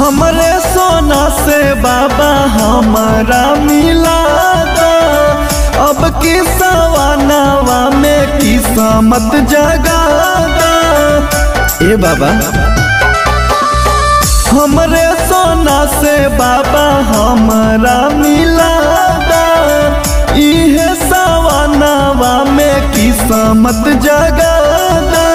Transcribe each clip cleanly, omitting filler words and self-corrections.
हमरे सोना से बाबा हमारा मिला दो, अब की सवानावा में किस्मत जगा दो। ए बाबा हमरे सोना से बाबा हमारा मिला दो, इहे सवानावा में किस्मत जगा दो।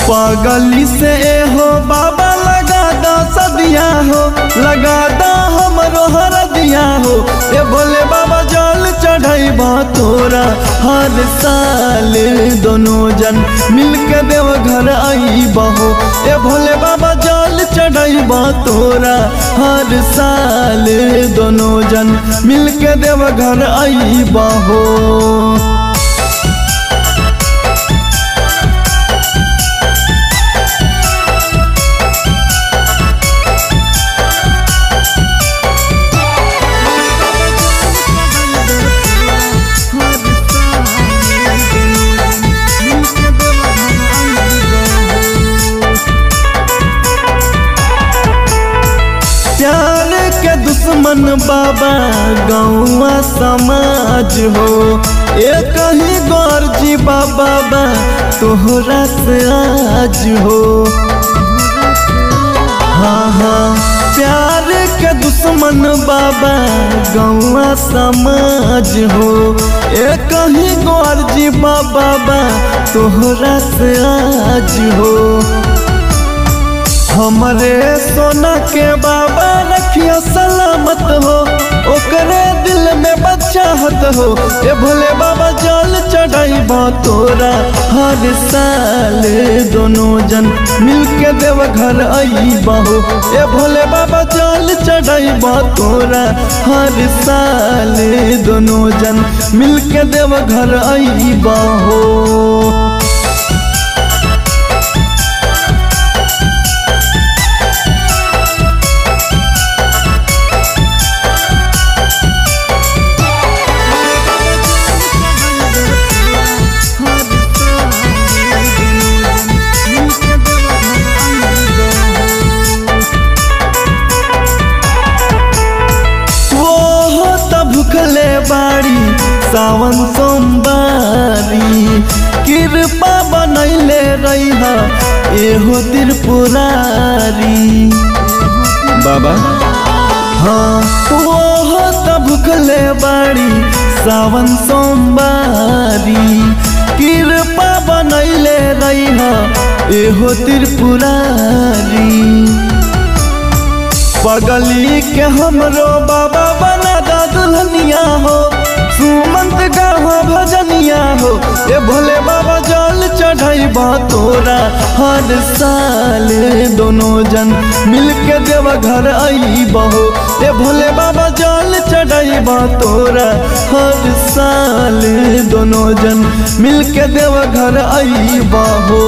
पागली से हो बाबा लगा दो सदिया हो, लगा दो हमरो हरदिया हो। ए भोले बाबा जल चढ़ाइबा तोरा हर साल, दोनों जन मिलके देव घर आइबा हो। ए भोले बाबा जल चढ़ाइबा तोरा हर साल, दोनों जन मिलके देव घर आइबा हो। दुश्मन बाबा गौवा समाज हो, एक ही गौर जी बाबा तोहरा से आज हो। हाँ हाँ प्यार के दुश्मन बाबा गौवा समाज हो, एक ही गौर जी बाबा तोहरा से आज हो। हमरे सोना के बाबा रखिया सलामत हो, ओकरे दिल में बच्चाहत हो। ए भोले बाबा जल चढ़ाइबा तोरा हर साल, दोनों जन मिलके देव घर आइबा हो। ए भोले बाबा जल चढ़ाइबा तोरा हर साल, दोनों जन मिलके देव घर आइबा हो। भूखले बाड़ी सावन सोमवारी, कृपा बनैले रहिहा एहो त्रिपुरारी बाबा। हाँ वो तो भूखले बाड़ी सावन सोमवारी, कृपा बनैले रहिहा एहो त्रिपुरारी। पगली के हमरो बाबा बना दा दुल्हनिया हो, सुमंत गावा भजनिया हो। ए भोले बाबा जल चढ़ाइबा तोरा हर साल, दोनों जन मिलके देव घर आइबा हो। ए भोले बाबा जल चढ़ाइबा तोरा हर साल, दोनों जन मिलके देव घर आइबा हो।